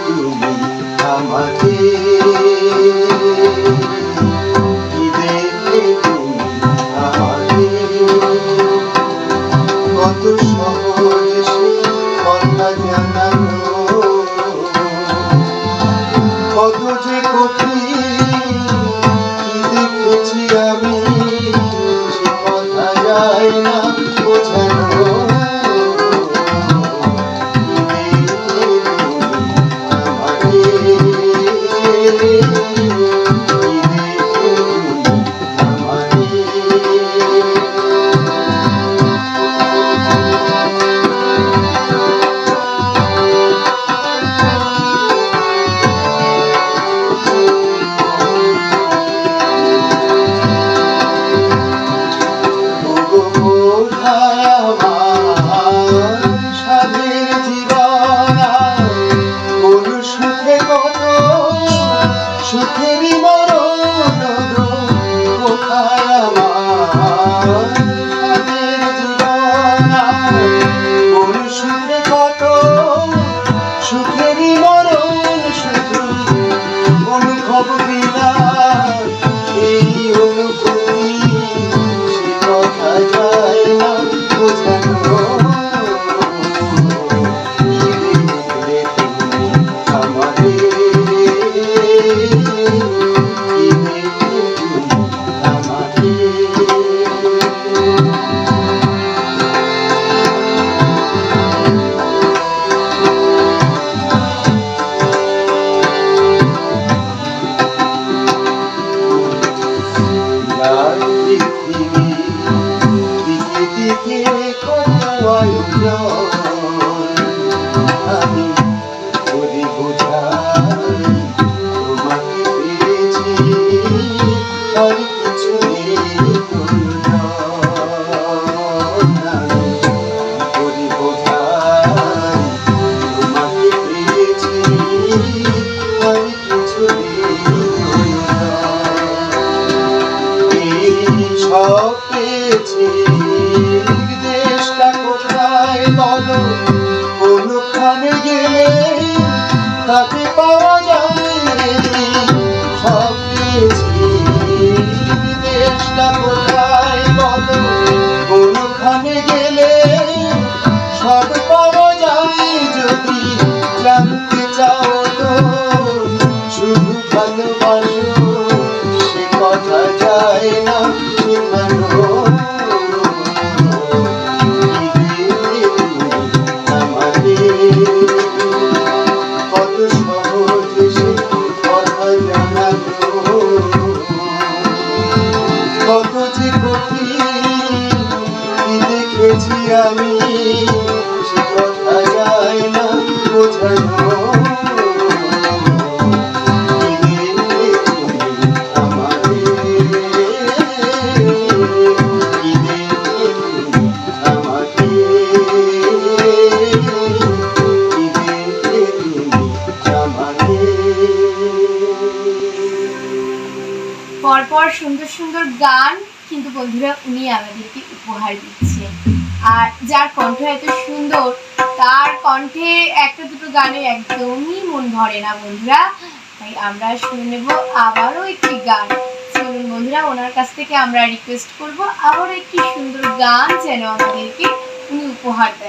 তুমি আমাকে কি দেখলে তুমি আমাকে কত সহজ সে কথা জানালো কত যে কঠিন কি দেখেছি আমি সে কথা যায় না বোঝানো সুখেরই মরণ কোথায় আমার সাদের জীবনা কোন সুখে কত সুখেরই মরণ শুধু অনুভব বিনা এই অনুভূতি সে কথা যায় না বোঝানো আমি করি বোঝাই তোমাকে পেয়েছি আর কিছু করি বোঝাই তোমাকে পেয়েছি আর কিছু সব পেয়েছি দেশটা কোথায় বলো কোনখানে গেলে তাকে পাওয়া যাবে সব পেয়েছি দেশটা কোথায় বলো কোনখানে গেলে সব পাওয়া যায় যদি জানতে চাও তো শুধু ভালোবাসো সে কথা যায় না কত সহজ সে কথা জানালো কত যে কঠিন কি দেখেছি আমি সে কথা যায় না বোঝানো পরপর সুন্দর সুন্দর গান কিন্তু বন্ধুরা উনি আমাদেরকে উপহার দিচ্ছে আর যার কণ্ঠ এত সুন্দর তার কণ্ঠে একটা দুটো গানে একদমই মন ভরে না বন্ধুরা তাই আমরা শুনে নেব আবারও একটি গান চলুন বন্ধুরা ওনার কাছ থেকে আমরা রিকোয়েস্ট করব আবারও একটি সুন্দর গান যেন আমাদেরকে উনি উপহার দেয়